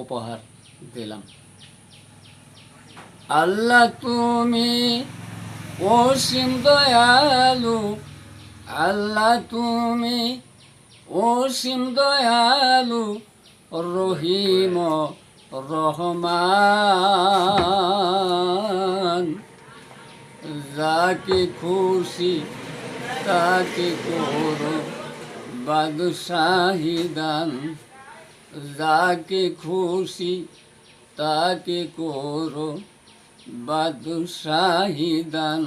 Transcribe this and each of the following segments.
উপহার দিলাম। আল্লাহ তুমি অসীম দয়ালু, আল্লাহ তুমি অসীম দয়ালু, রহিম রহমান। যাকে খুশি তাকে করো বাদশাহী দান, যাকে খুশি তাকে করো বাদশাহী দান।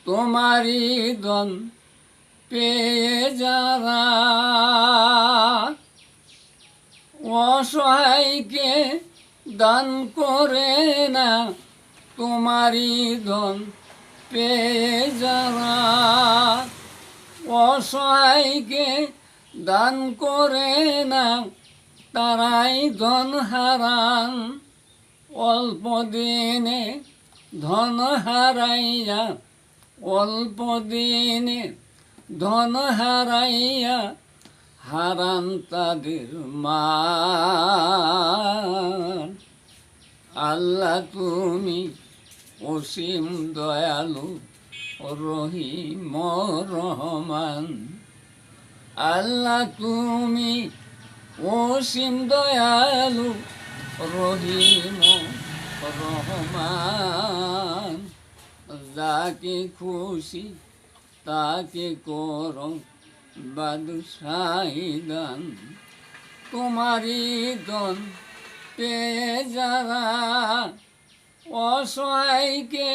তোমারই দন পেয়ে যারা অসহায়কে দান করে না, তোমারই ধন পেয়ে যারা অসহায়কে দান করে না, তারাই ধন হারান। অল্প দিনে ধন হারাইয়া, অল্প দিনে ধন হারাইয়া হারান তাদের মান। আল্লাহ তুমি অসীম দয়ালু, রহিম রহমান। আল্লাহ তুমি অসীম দয়ালু, রহিম রহমান। যাকে খুশি তাকে করো বাদশাহী দান, তোমারই দন পেয়ে যারা অসহায়কে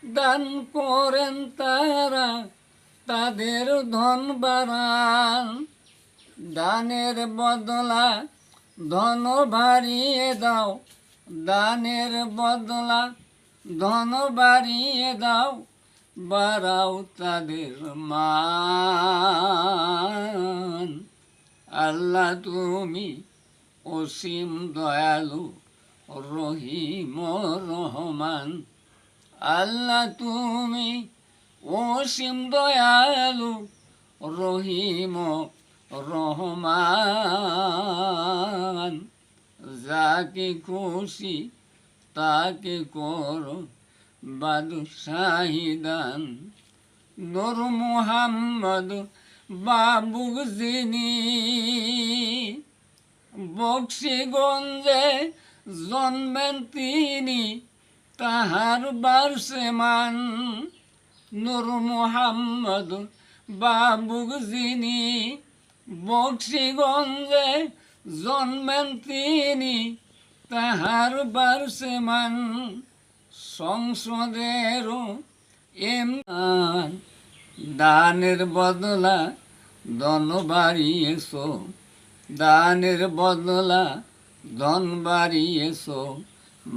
দান করেন তারা, তাদের ধন বাড়ান। দানের বদলা ধন বাড়িয়ে দাও, দানের বদলা ধন বাড়িয়ে দাও, বাড়াও তাদের মান। আল্লাহ তুমি অসীম দয়ালু, রহিম রহমান। আল্লাহ তুমি অসীম দয়ালু, রহিম রহমান। যাকে খুশি তাকে করো বাদশাহী দান। নূর মুহাম্মদ বাবু যিনি বক্সিগঞ্জে জন্মেন তিনি, তাহার বারসেমান। নূর মুহাম্মদ বাবু যিনি বক্সিগঞ্জে জন্মেন তিনি, তাহার বারসেমান। সংসদেরও এমন দানের বদলা ধন বাড়িয়েছ, দানের বদলা ধন বাড়িয়েছ,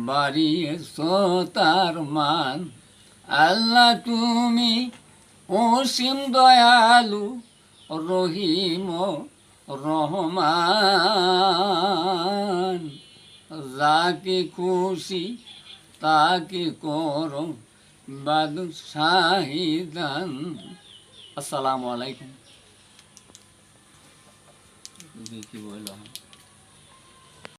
বাড়িয়েছ তার মান। আল্লাহ তুমি অসীম দয়ালু, রহিম রহমান। যাকে খুশি তাকে করো বাদশাহী দান। আসসালামু আলাইকুম। কি বললাম?